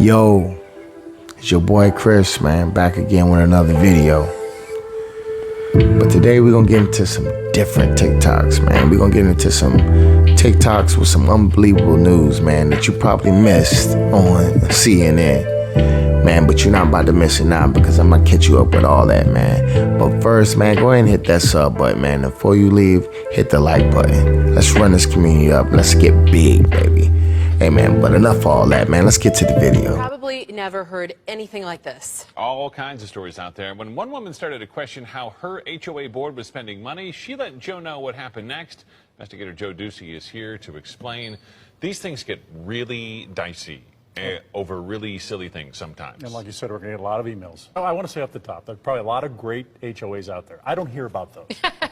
Yo, it's your boy Chris, man, back again with another video. But today we're gonna get into some different TikToks, man. We're gonna get into some TikToks with some unbelievable news, man, that you probably missed on CNN. Man, but you're not about to miss it now because I'm gonna catch you up with all that, man. But first, man, go ahead and hit that sub button, man. Before you leave, hit the like button. Let's run this community up. Let's get big, baby. Hey, man, but enough of all that, man. Let's get to the video. Probably never heard anything like this. All kinds of stories out there. When one woman started to question how her HOA board was spending money, she let Joe know what happened next. Investigator Joe Ducey is here to explain. These things get really dicey over really silly things sometimes. And like you said, we're going to get a lot of emails. Oh, I want to say off the top, there's probably a lot of great HOAs out there. I don't hear about those.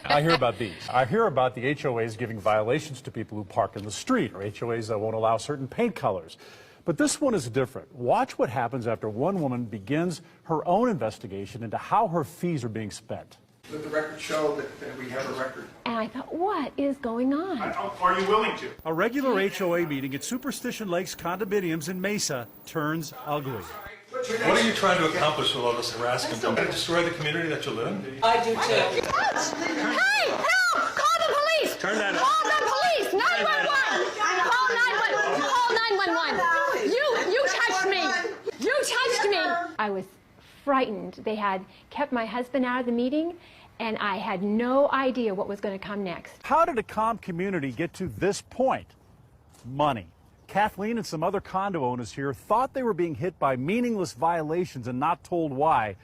I hear about these. I hear about the HOAs giving violations to people who park in the street, or HOAs that won't allow certain paint colors. But this one is different. Watch what happens after one woman begins her own investigation into how her fees are being spent. Let the record show that we have a record. And I thought, what is going on? Are you willing to? A regular HOA meeting at Superstition Lakes condominiums in Mesa turns ugly. What are you trying to accomplish with all this harassment? To destroy the community that you live in? I do too. Hey, help! Call the police! Turn that up. Call the police! 911! Call 911! You touched me! You touched me! I was frightened. They had kept my husband out of the meeting, and I had no idea what was going to come next. How did a calm community get to this point? Money. Kathleen and some other condo owners here thought they were being hit by meaningless violations and not told why.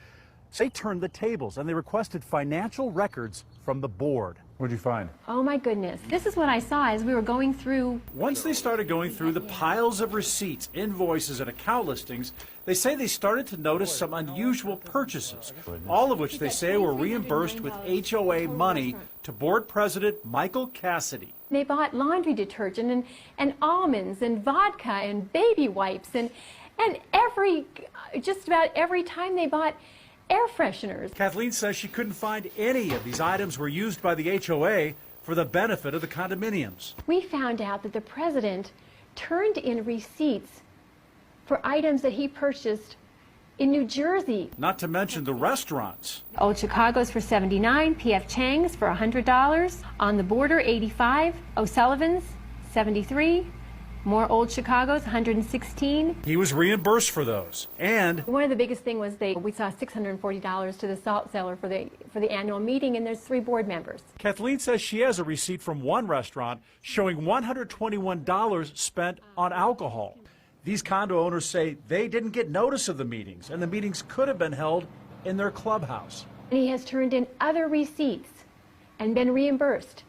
So they turned the tables and they requested financial records from the board. What'd you find? Oh my goodness. This is what I saw as we were going through. Once they started going through the piles of receipts, invoices, and account listings, they say they started to notice some unusual purchases, all of which they say were reimbursed with HOA money to board president Michael Cassidy. They bought laundry detergent and almonds and vodka and baby wipes and just about every time they bought air fresheners. Kathleen says she couldn't find any of these items were used by the HOA for the benefit of the condominiums. We found out that the president turned in receipts for items that he purchased in New Jersey. Not to mention the restaurants. Old Chicago's for $79, P.F. Chang's for $100, On the Border $85, O'Sullivan's $73, more Old Chicago's $116. He was reimbursed for those. And One of the biggest thing was we saw $640 to the salt cellar for the annual meeting, and there's 3 board members. Kathleen says she has a receipt from one restaurant showing $121 spent on alcohol. These condo owners say they didn't get notice of the meetings, and the meetings could have been held in their clubhouse. And he has turned in other receipts and been reimbursed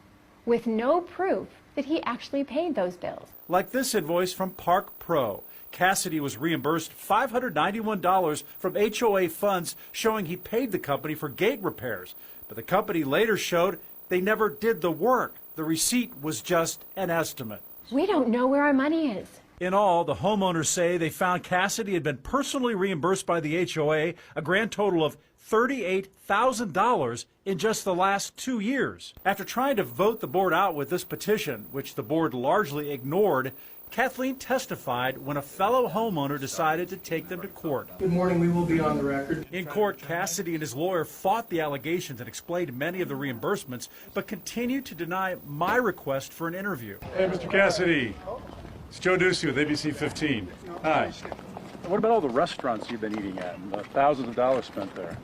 with no proof that he actually paid those bills. Like this invoice from Park Pro. Cassidy was reimbursed $591 from HOA funds showing he paid the company for gate repairs. But the company later showed they never did the work. The receipt was just an estimate. We don't know where our money is. In all, the homeowners say they found Cassidy had been personally reimbursed by the HOA a grand total of $38,000 in just the last 2 years. After trying to vote the board out with this petition, which the board largely ignored, Kathleen testified when a fellow homeowner decided to take them to court. Good morning, we will be on the record. In court, Cassidy and his lawyer fought the allegations and explained many of the reimbursements, but continued to deny my request for an interview. Hey, Mr. Cassidy. It's Joe Ducey with ABC 15. Hi. What about all the restaurants you've been eating at and the thousands of dollars spent there?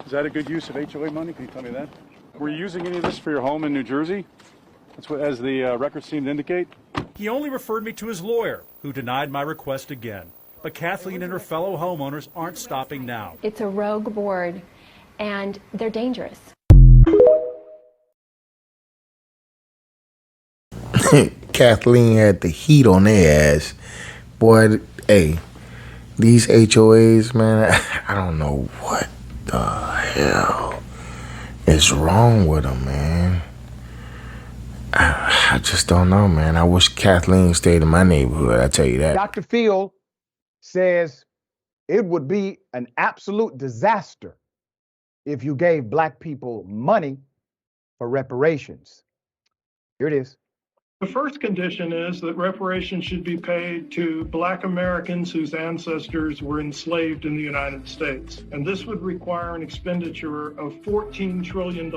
Is that a good use of HOA money? Can you tell me that? Were you using any of this for your home in New Jersey? That's what, as the records seem to indicate. He only referred me to his lawyer, who denied my request again. But Kathleen and her fellow homeowners aren't stopping now. It's a rogue board, and they're dangerous. Kathleen had the heat on their ass. Boy, hey, these HOAs, man, I don't know what the hell is wrong with them, man. I just don't know, man. I wish Kathleen stayed in my neighborhood, I tell you that. Dr. Field says it would be an absolute disaster if you gave black people money for reparations. Here it is. The first condition is that reparations should be paid to Black Americans whose ancestors were enslaved in the United States. And this would require an expenditure of $14 trillion,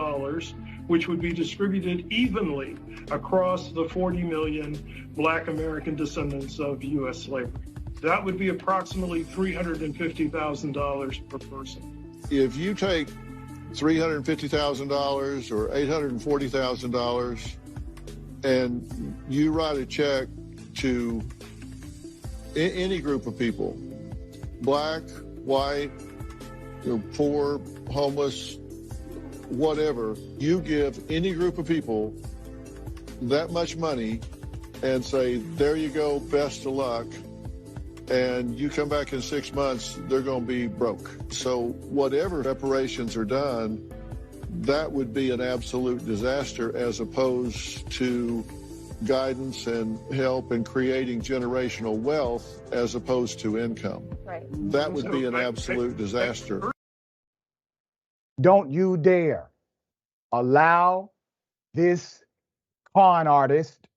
which would be distributed evenly across the 40 million Black American descendants of U.S. slavery. That would be approximately $350,000 per person. If you take $350,000 or $840,000 and you write a check to any group of people, black, white, poor, homeless, whatever, you give any group of people that much money and say, there you go, best of luck, and you come back in 6 months, they're going to be broke. So whatever reparations are done, that would be an absolute disaster as opposed to guidance and help in creating generational wealth as opposed to income. Right. That would be an absolute disaster. Don't you dare allow this con artist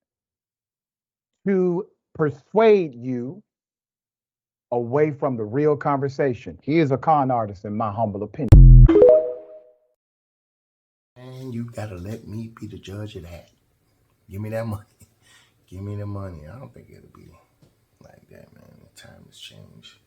to persuade you away from the real conversation. He is a con artist, in my humble opinion. And you gotta let me be the judge of that. Give me that money. Give me the money. I don't think it'll be like that, man. The time has changed.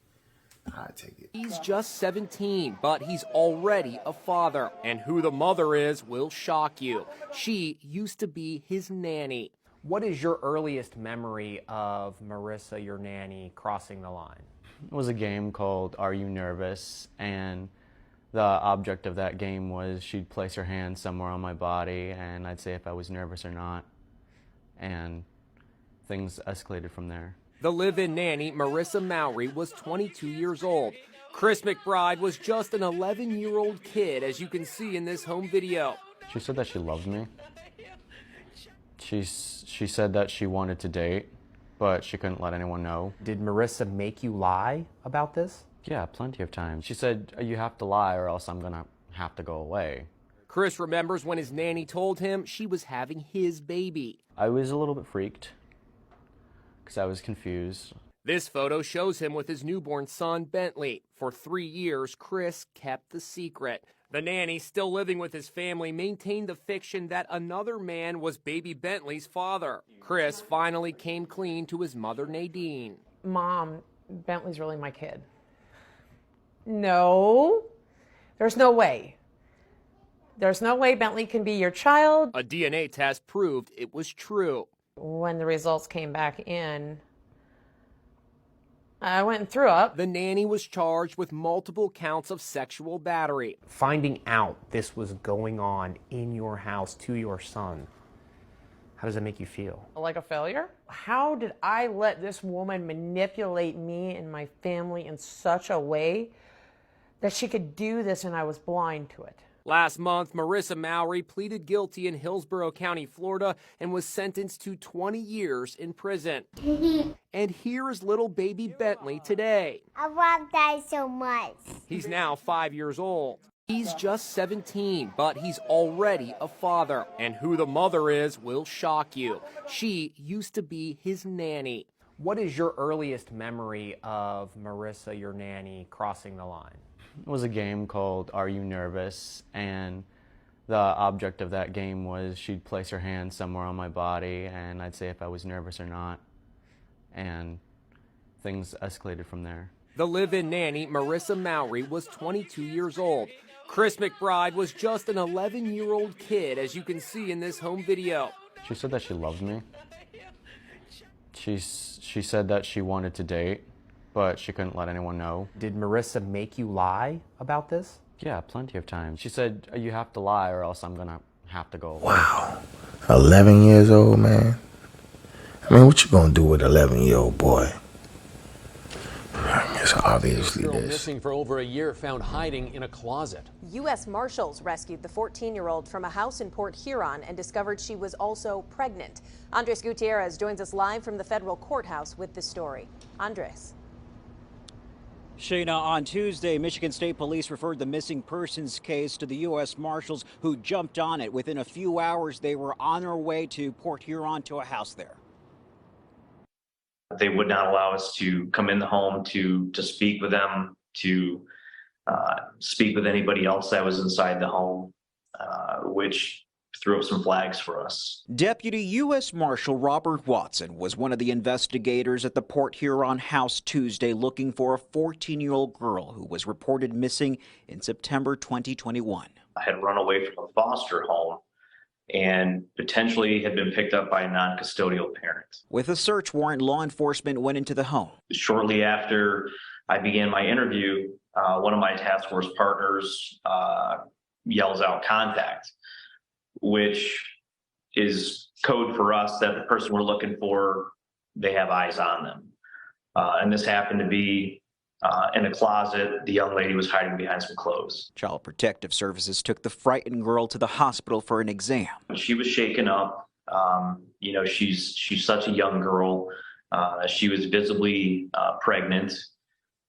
I take it. He's just 17, but he's already a father. And who the mother is will shock you. She used to be his nanny. What is your earliest memory of Marissa, your nanny, crossing the line? It was a game called Are You Nervous? And the object of that game was she'd place her hand somewhere on my body and I'd say if I was nervous or not. And things escalated from there. The live-in nanny, Marissa Mowry, was 22 years old. Chris McBride was just an 11-year-old kid, as you can see in this home video. She said that she loved me. She said that she wanted to date, but she couldn't let anyone know. Did Marissa make you lie about this? Yeah, plenty of times. She said, you have to lie or else I'm gonna have to go away. Chris remembers when his nanny told him she was having his baby. I was a little bit freaked because I was confused. This photo shows him with his newborn son, Bentley. For 3 years, Chris kept the secret. The nanny, still living with his family, maintained the fiction that another man was baby Bentley's father. Chris finally came clean to his mother, Nadine. Mom, Bentley's really my kid. No, there's no way. There's no way Bentley can be your child. A DNA test proved it was true. When the results came back in, I went and threw up. The nanny was charged with multiple counts of sexual battery. Finding out this was going on in your house to your son, how does that make you feel? Like a failure? How did I let this woman manipulate me and my family in such a way that she could do this and I was blind to it? Last month, Marissa Mowry pleaded guilty in Hillsborough County, Florida, and was sentenced to 20 years in prison. And here is little baby Bentley today. I want that so much. He's now 5 years old. He's just 17, but he's already a father. And who the mother is will shock you. She used to be his nanny. What is your earliest memory of Marissa, your nanny, crossing the line? It was a game called Are You Nervous? And the object of that game was she'd place her hand somewhere on my body and I'd say if I was nervous or not. And things escalated from there. The live-in nanny, Marissa Mowry, was 22 years old. Chris McBride was just an 11-year-old kid, as you can see in this home video. She said that she loved me. She said that she wanted to date, but she couldn't let anyone know. Did Marissa make you lie about this? Yeah, plenty of times. She said, you have to lie or else I'm gonna have to go away. Wow. 11 years old, man. I mean, what you gonna do with an 11-year-old boy? It's obviously Girl this. missing for over a year, found hiding in a closet. U.S. Marshals rescued the 14-year-old from a house in Port Huron and discovered she was also pregnant. Andres Gutierrez joins us live from the federal courthouse with the story. Andres. Shayna, on Tuesday, Michigan State Police referred the missing persons case to the U.S. Marshals, who jumped on it. Within a few hours, they were on their way to Port Huron to a house there. They would not allow us to come in the home to speak with them, to speak with anybody else that was inside the home, which threw up some flags for us. Deputy U.S. Marshal Robert Watson was one of the investigators at the Port Huron house Tuesday looking for a 14-year-old girl who was reported missing in September 2021. I had run away from a foster home and potentially had been picked up by a non-custodial parent. With a search warrant, law enforcement went into the home. Shortly after I began my interview, one of my task force partners yells out "contact," which is code for us that the person we're looking for, they have eyes on them. And this happened to be in a closet. The young lady was hiding behind some clothes. Child Protective Services took the frightened girl to the hospital for an exam. She was shaken up. You know, she's such a young girl. She was visibly pregnant.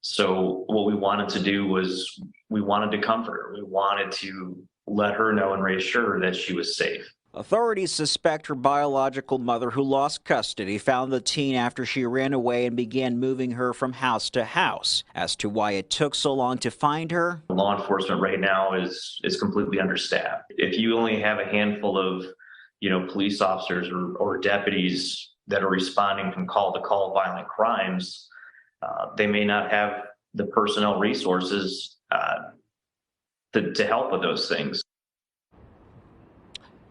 So what we wanted to do was we wanted to comfort her. We wanted to let her know and reassure her that she was safe. Authorities suspect her biological mother, who lost custody, found the teen after she ran away and began moving her from house to house. As to why it took so long to find her, law enforcement right now is completely understaffed. If you only have a handful of, police officers or deputies that are responding from call to call violent crimes, they may not have the personnel resources to help with those things.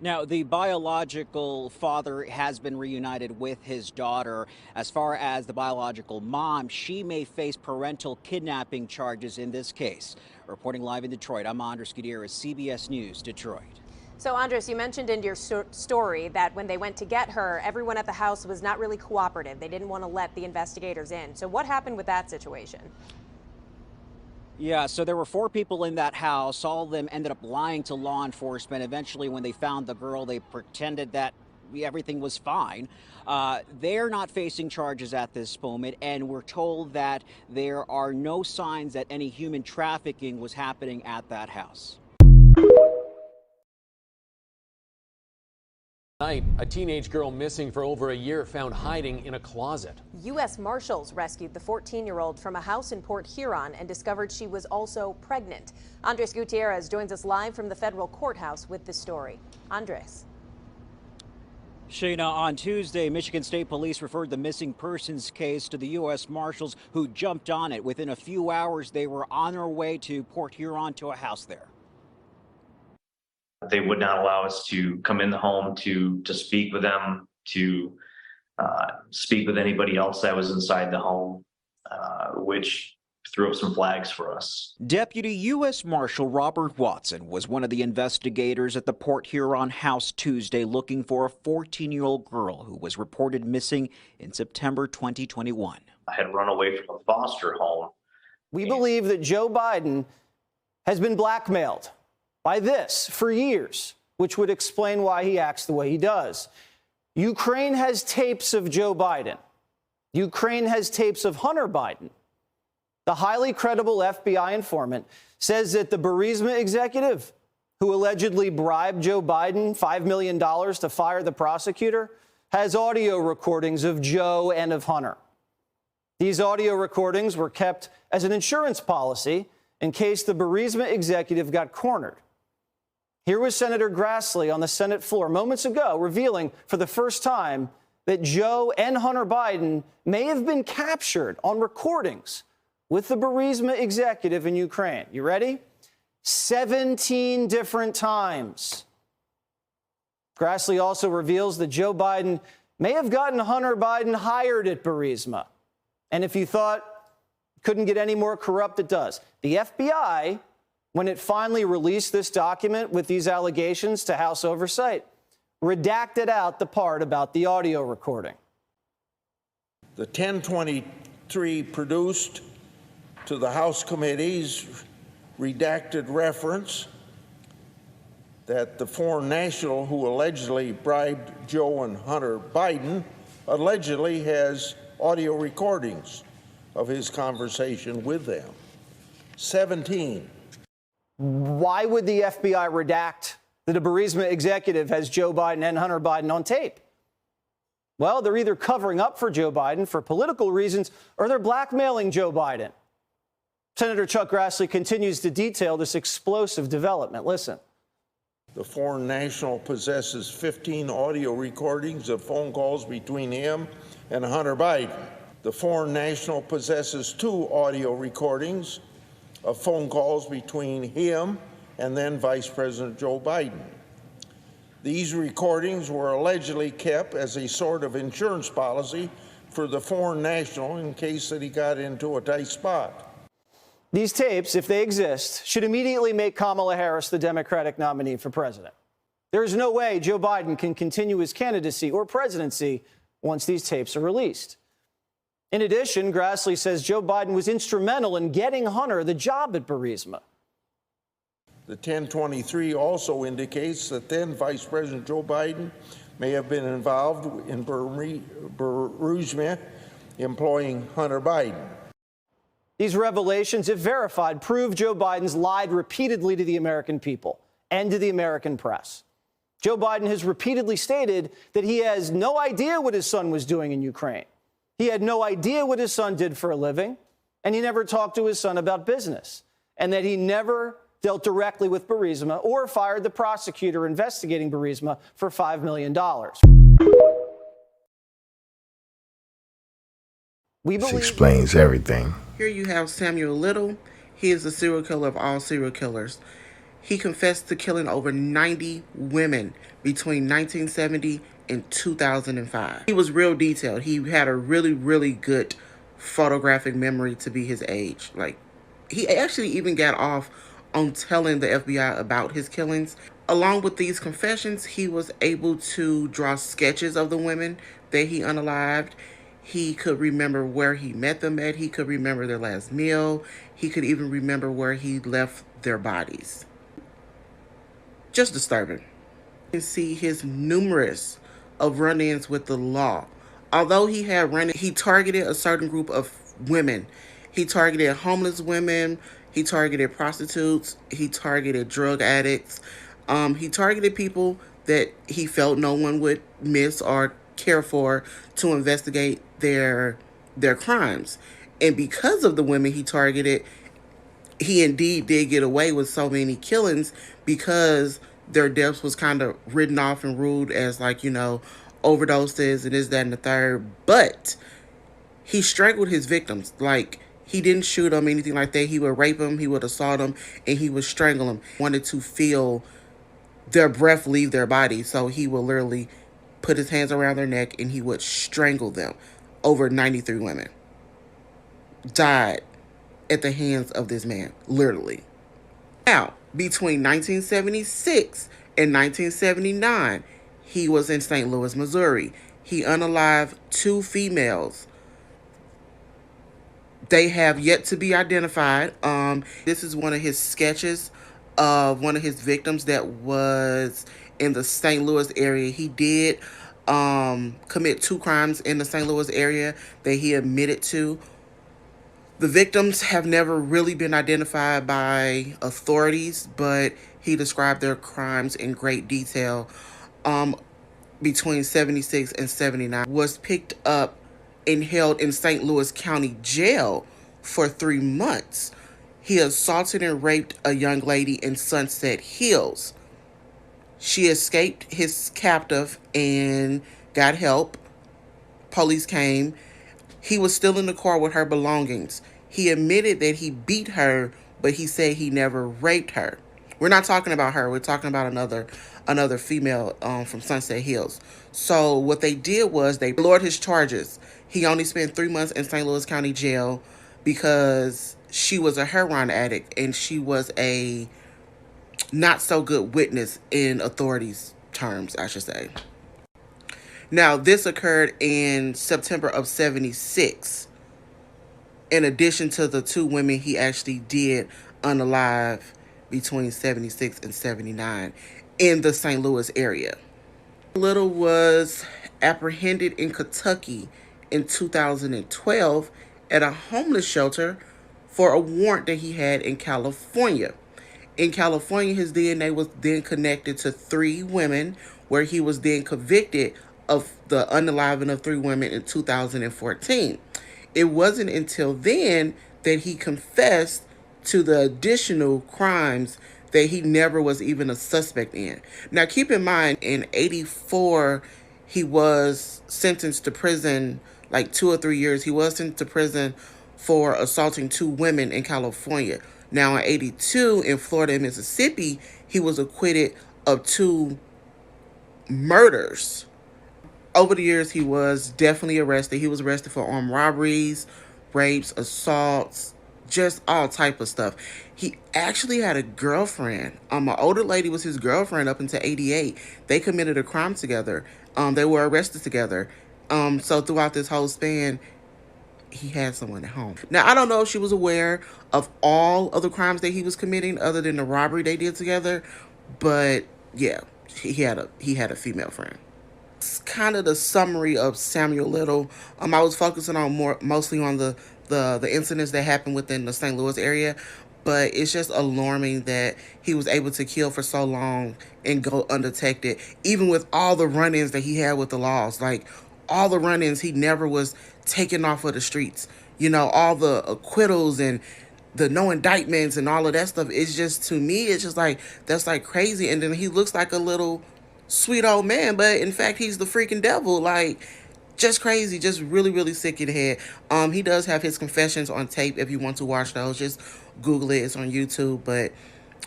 Now, the biological father has been reunited with his daughter. As far as the biological mom, she may face parental kidnapping charges in this case. Reporting live in Detroit, I'm Andres Gutierrez, CBS News, Detroit. So, Andres, you mentioned in your story that when they went to get her, everyone at the house was not really cooperative. They didn't want to let the investigators in. So what happened with that situation? Yeah, so there were 4 people in that house. All of them ended up lying to law enforcement. Eventually, when they found the girl, they pretended that everything was fine. They're not facing charges at this moment, and we're told that there are no signs that any human trafficking was happening at that house. Tonight, a teenage girl missing for over a year found hiding in a closet. U.S. Marshals rescued the 14-year-old from a house in Port Huron and discovered she was also pregnant. Andres Gutierrez joins us live from the federal courthouse with this story. Andres. Shayna, on Tuesday, Michigan State Police referred the missing persons case to the U.S. Marshals, who jumped on it. Within a few hours, they were on their way to Port Huron to a house there. They would not allow us to come in the home to speak with them, to speak with anybody else that was inside the home, which threw up some flags for us. Deputy U.S. Marshal Robert Watson was one of the investigators at the Port Huron house Tuesday looking for a 14-year-old girl who was reported missing in September 2021. I had run away from a foster home. We believe that Joe Biden has been blackmailed by this for years, which would explain why he acts the way he does. Ukraine has tapes of Joe Biden. Ukraine has tapes of Hunter Biden. The highly credible FBI informant says that the Burisma executive who allegedly bribed Joe Biden $5 million to fire the prosecutor has audio recordings of Joe and of Hunter. These audio recordings were kept as an insurance policy in case the Burisma executive got cornered. Here was Senator Grassley on the Senate floor moments ago revealing for the first time that Joe and Hunter Biden may have been captured on recordings with the Burisma executive in Ukraine. You ready? 17 different times. Grassley also reveals that Joe Biden may have gotten Hunter Biden hired at Burisma. And if you thought it couldn't get any more corrupt, it does. The FBI, when it finally released this document with these allegations to House Oversight, redacted out the part about the audio recording. The 1023 produced to the House committees redacted reference that the foreign national who allegedly bribed Joe and Hunter Biden allegedly has audio recordings of his conversation with them. 17. Why would the FBI redact that a Burisma executive has Joe Biden and Hunter Biden on tape? Well, they're either covering up for Joe Biden for political reasons or they're blackmailing Joe Biden. Senator Chuck Grassley continues to detail this explosive development. Listen. The foreign national possesses 15 audio recordings of phone calls between him and Hunter Biden. The foreign national possesses 2 audio recordings of phone calls between him and then Vice President Joe Biden. These recordings were allegedly kept as a sort of insurance policy for the foreign national in case that he got into a tight spot. These tapes, if they exist, should immediately make Kamala Harris the Democratic nominee for president. There is no way Joe Biden can continue his candidacy or presidency once these tapes are released. In addition, Grassley says Joe Biden was instrumental in getting Hunter the job at Burisma. The 1023 also indicates that then Vice President Joe Biden may have been involved in Burisma employing Hunter Biden. These revelations, if verified, prove Joe Biden's lied repeatedly to the American people and to the American press. Joe Biden has repeatedly stated that he has no idea what his son was doing in Ukraine. He had no idea what his son did for a living, and he never talked to his son about business, and that he never dealt directly with Burisma or fired the prosecutor investigating Burisma for $5 million. This explains everything. Here you have Samuel Little. He is the serial killer of all serial killers. He confessed to killing over 90 women between 1970 and 2005. He was real detailed. He had a really, really good photographic memory to be his age. Like, he actually even got off on telling the FBI about his killings. Along with these confessions, he was able to draw sketches of the women that he unalived. He could remember where he met them at. He could remember their last meal. He could even remember where he left their bodies. Just disturbing. You can see his numerous of run-ins with the law. Although he had run-ins, he targeted a certain group of women. He targeted homeless women. He targeted prostitutes. He targeted drug addicts. He targeted people that he felt no one would miss or care for to investigate their crimes. And because of the women he targeted, he indeed did get away with so many killings because their deaths was kind of written off and ruled as, like, you know, overdoses and this, that, and the third. But he strangled his victims. Like, he didn't shoot them, anything like that. He would rape them, he would assault them, and he would strangle them. Wanted to feel their breath leave their body, so he would literally put his hands around their neck and he would strangle them. Over 93 women died at the hands of this man, literally. Now, between 1976 and 1979, he was in St. Louis, Missouri. He unalived 2 females. They have yet to be identified. This is one of his sketches of one of his victims that was in the St. Louis area. He did commit 2 crimes in the St. Louis area that he admitted to. The victims have never really been identified by authorities, but he described their crimes in great detail. Between 76 and 79, was picked up and held in St. Louis County Jail for 3 months. He assaulted and raped a young lady in Sunset Hills. She escaped his captive and got help. Police came. He was still in the car with her belongings. He admitted that he beat her, but he said he never raped her. We're not talking about her. We're talking about another female from Sunset Hills. So what they did was they lowered his charges. He only spent 3 months in St. Louis County Jail because she was a heroin addict and she was a not so good witness in authorities' terms, I should say. Now, this occurred in September of 76. In addition to the 2 women he actually did unalive between 76 and 79 in the St. Louis area. Little was apprehended in Kentucky in 2012 at a homeless shelter for a warrant that he had in California. In California, his DNA was then connected to 3 women, where he was then convicted of the unaliving of 3 women in 2014. It wasn't until then that he confessed to the additional crimes that he never was even a suspect in. Now, keep in mind, in '84, he was sentenced to prison like 2 or 3 years. He was sentenced to prison for assaulting 2 women in California. Now, in '82, in Florida and Mississippi, he was acquitted of 2 murders. Over the years, he was definitely arrested. He was arrested for armed robberies, rapes, assaults, just all type of stuff. He actually had a girlfriend. An older lady was his girlfriend up until '88. They committed a crime together. They were arrested together. So throughout this whole span, he had someone at home. Now, I don't know if she was aware of all of the crimes that he was committing other than the robbery they did together, but yeah, he had a female friend. It's kind of the summary of Samuel Little. I was focusing on mostly on the incidents that happened within the St. Louis area, but it's just alarming that he was able to kill for so long and go undetected, even with all the run-ins that he had with the laws. Like, all the run-ins, he never was taken off of the streets. You know, all the acquittals and the no indictments and all of that stuff. It's just, to me, it's just like, that's like crazy. And then he looks like a little sweet old man, but in fact, he's the freaking devil. Like, just crazy, just really, really sick in the head. He does have his confessions on tape if you want to watch those. Just Google it, it's on YouTube. But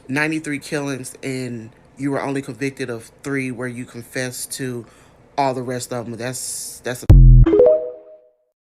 93 killings, and you were only convicted of 3 where you confessed to all the rest of them. That's This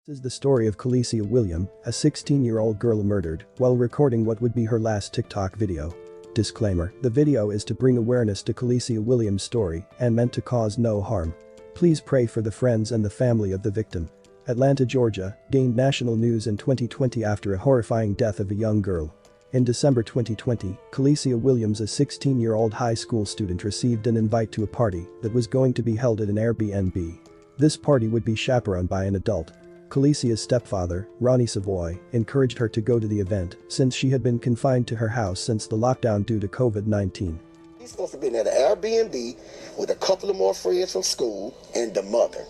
is the story of Kalicia William, a 16-year-old girl murdered while recording what would be her last TikTok video. Disclaimer: the video is to bring awareness to Kalicia Williams' story and meant to cause no harm. Please pray for the friends and the family of the victim. Atlanta, Georgia, gained national news in 2020 after a horrifying death of a young girl. In December 2020, Kalicia Williams, a 16-year-old high school student, received an invite to a party that was going to be held at an Airbnb. This party would be chaperoned by an adult. Kalicia's stepfather, Ronnie Savoy, encouraged her to go to the event since she had been confined to her house since the lockdown due to COVID-19. He's supposed to be at an Airbnb with a couple of more friends from school and the mother.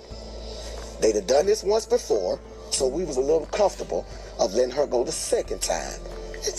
They'd have done this once before, so we was a little comfortable of letting her go the second time.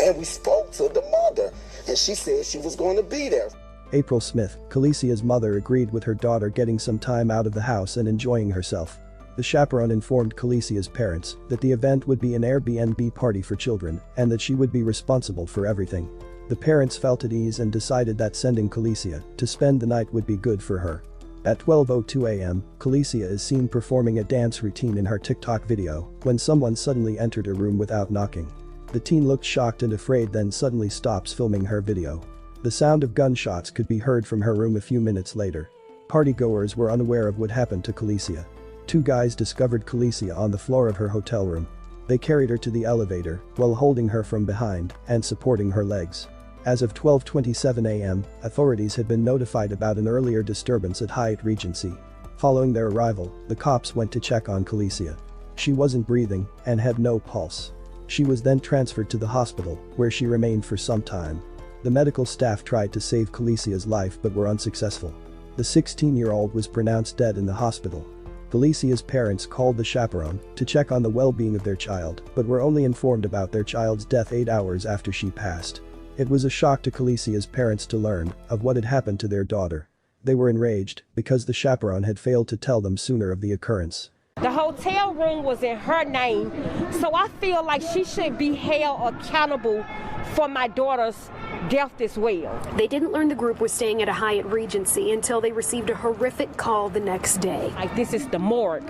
And we spoke to the mother, and she said she was going to be there. April Smith, Kalicia's mother, agreed with her daughter getting some time out of the house and enjoying herself. The chaperone informed Kalicia's parents that the event would be an Airbnb party for children and that she would be responsible for everything. The parents felt at ease and decided that sending Kalicia to spend the night would be good for her. At 12:02 a.m., Kalicia is seen performing a dance routine in her TikTok video when someone suddenly entered her room without knocking. The teen looked shocked and afraid, then suddenly stops filming her video. The sound of gunshots could be heard from her room a few minutes later. Partygoers were unaware of what happened to Kalicia. 2 guys discovered Kalicia on the floor of her hotel room. They carried her to the elevator while holding her from behind and supporting her legs. As of 12:27 a.m., authorities had been notified about an earlier disturbance at Hyatt Regency. Following their arrival, the cops went to check on Kalicia. She wasn't breathing and had no pulse. She was then transferred to the hospital, where she remained for some time. The medical staff tried to save Kalicia's life but were unsuccessful. The 16-year-old was pronounced dead in the hospital. Kalicia's parents called the chaperone to check on the well-being of their child, but were only informed about their child's death 8 hours after she passed. It was a shock to Kalicia's parents to learn of what had happened to their daughter. They were enraged because the chaperone had failed to tell them sooner of the occurrence. The hotel room was in her name, so I feel like she should be held accountable for my daughter's death as well. They didn't learn the group was staying at a Hyatt Regency until they received a horrific call the next day. Like, this is the morgue.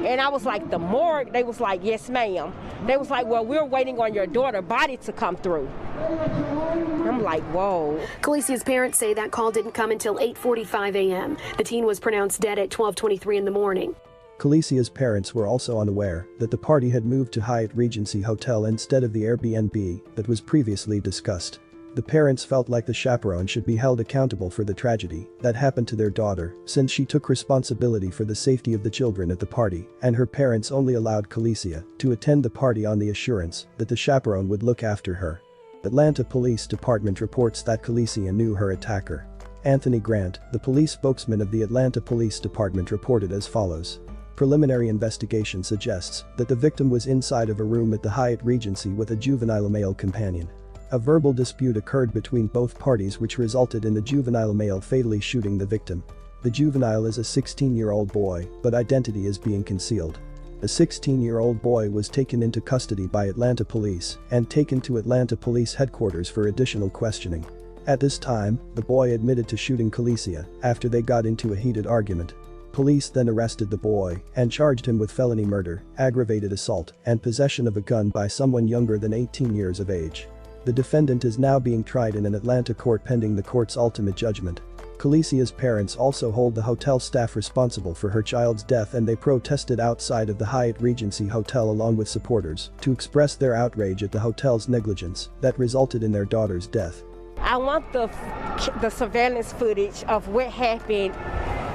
And I was like, the morgue? They was like, yes, ma'am. They was like, well, we're waiting on your daughter's body to come through. I'm like, whoa. Kalicia's parents say that call didn't come until 8:45 a.m. The teen was pronounced dead at 12:23 in the morning. Kalicia's parents were also unaware that the party had moved to Hyatt Regency Hotel instead of the Airbnb that was previously discussed. The parents felt like the chaperone should be held accountable for the tragedy that happened to their daughter, since she took responsibility for the safety of the children at the party, and her parents only allowed Khaleesi to attend the party on the assurance that the chaperone would look after her. Atlanta Police Department reports that Khaleesi knew her attacker. Anthony Grant, the police spokesman of the Atlanta Police Department, reported as follows. Preliminary investigation suggests that the victim was inside of a room at the Hyatt Regency with a juvenile male companion. A verbal dispute occurred between both parties which resulted in the juvenile male fatally shooting the victim. The juvenile is a 16-year-old boy, but identity is being concealed. A 16-year-old boy was taken into custody by Atlanta police and taken to Atlanta Police headquarters for additional questioning. At this time, the boy admitted to shooting Khaleesi after they got into a heated argument. Police then arrested the boy and charged him with felony murder, aggravated assault, and possession of a gun by someone younger than 18 years of age. The defendant is now being tried in an Atlanta court pending the court's ultimate judgment. Khaleesi's parents also hold the hotel staff responsible for her child's death, and they protested outside of the Hyatt Regency Hotel along with supporters to express their outrage at the hotel's negligence that resulted in their daughter's death. I want the surveillance footage of what happened,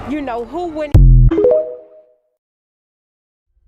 who went.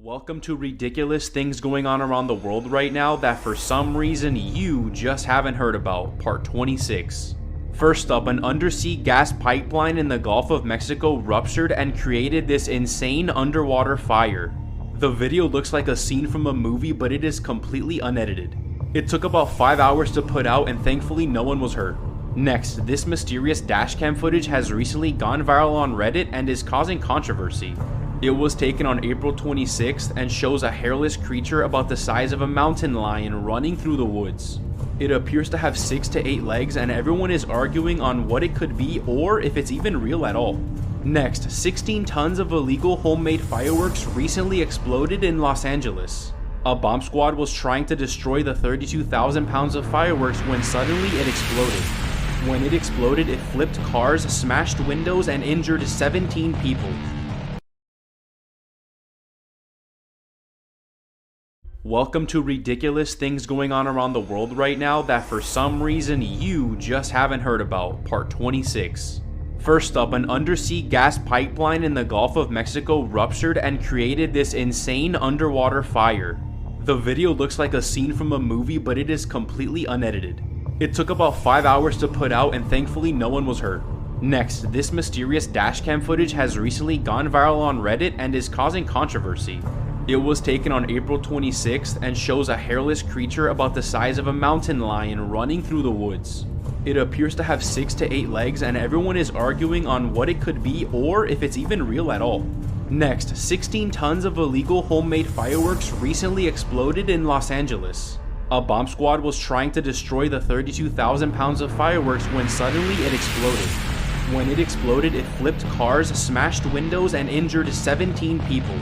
Welcome to ridiculous things going on around the world right now that for some reason you just haven't heard about, part 26. First up, an undersea gas pipeline in the Gulf of Mexico ruptured and created this insane underwater fire. The video looks like a scene from a movie, but it is completely unedited. It took about 5 hours to put out, and thankfully no one was hurt. Next, this mysterious dashcam footage has recently gone viral on Reddit and is causing controversy. It was taken on April 26th and shows a hairless creature about the size of a mountain lion running through the woods. It appears to have 6 to 8 legs, and everyone is arguing on what it could be or if it's even real at all. Next, 16 tons of illegal homemade fireworks recently exploded in Los Angeles. A bomb squad was trying to destroy the 32,000 pounds of fireworks when suddenly it exploded. When it exploded, it flipped cars, smashed windows, and injured 17 people. Welcome to ridiculous things going on around the world right now that for some reason you just haven't heard about, part 26. First up, an undersea gas pipeline in the Gulf of Mexico ruptured and created this insane underwater fire. The video looks like a scene from a movie, but it is completely unedited. It took about 5 hours to put out, and thankfully no one was hurt. Next, this mysterious dashcam footage has recently gone viral on Reddit and is causing controversy. It was taken on April 26th and shows a hairless creature about the size of a mountain lion running through the woods. It appears to have 6 to 8 legs, and everyone is arguing on what it could be or if it's even real at all. Next, 16 tons of illegal homemade fireworks recently exploded in Los Angeles. A bomb squad was trying to destroy the 32,000 pounds of fireworks when suddenly it exploded. When it exploded, it flipped cars, smashed windows, and injured 17 people.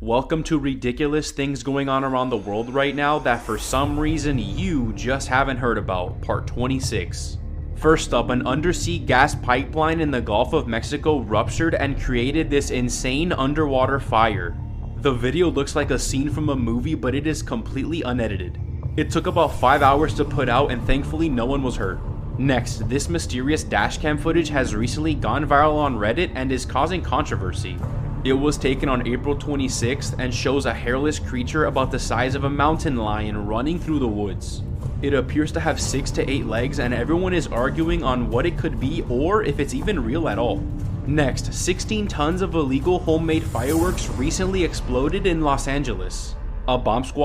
Welcome to ridiculous things going on around the world right now that for some reason you just haven't heard about, part 26. First up, an undersea gas pipeline in the Gulf of Mexico ruptured and created this insane underwater fire. The video looks like a scene from a movie, but it is completely unedited. It took about 5 hours to put out, and thankfully no one was hurt. Next, this mysterious dashcam footage has recently gone viral on Reddit and is causing controversy. It was taken on April 26th and shows a hairless creature about the size of a mountain lion running through the woods. It appears to have 6 to 8 legs, and everyone is arguing on what it could be or if it's even real at all. Next, 16 tons of illegal homemade fireworks recently exploded in Los Angeles. A bomb squad